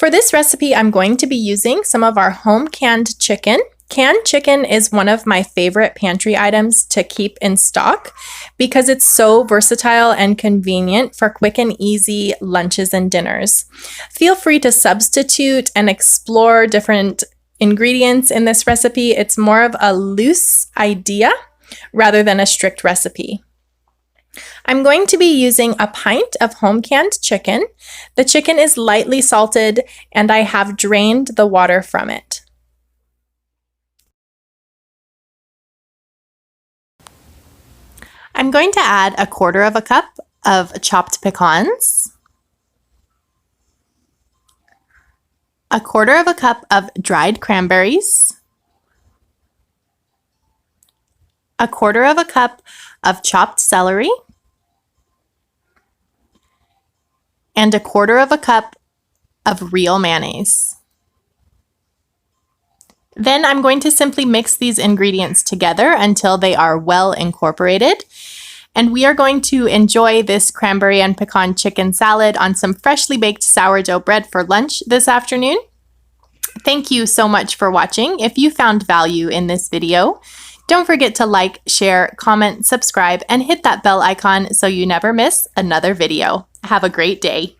For this recipe, I'm going to be using some of our home canned chicken. Canned chicken is one of my favorite pantry items to keep in stock because it's so versatile and convenient for quick and easy lunches and dinners. Feel free to substitute and explore different ingredients in this recipe. It's more of a loose idea rather than a strict recipe. I'm going to be using a pint of home canned chicken. The chicken is lightly salted and I have drained the water from it. I'm going to add 1/4 cup of chopped pecans, 1/4 cup of dried cranberries, 1/4 cup of chopped celery, and 1/4 cup of real mayonnaise. Then I'm going to simply mix these ingredients together until they are well incorporated. And we are going to enjoy this cranberry and pecan chicken salad on some freshly baked sourdough bread for lunch this afternoon. Thank you so much for watching. If you found value in this video, don't forget to like, share, comment, subscribe, and hit that bell icon so you never miss another video. Have a great day.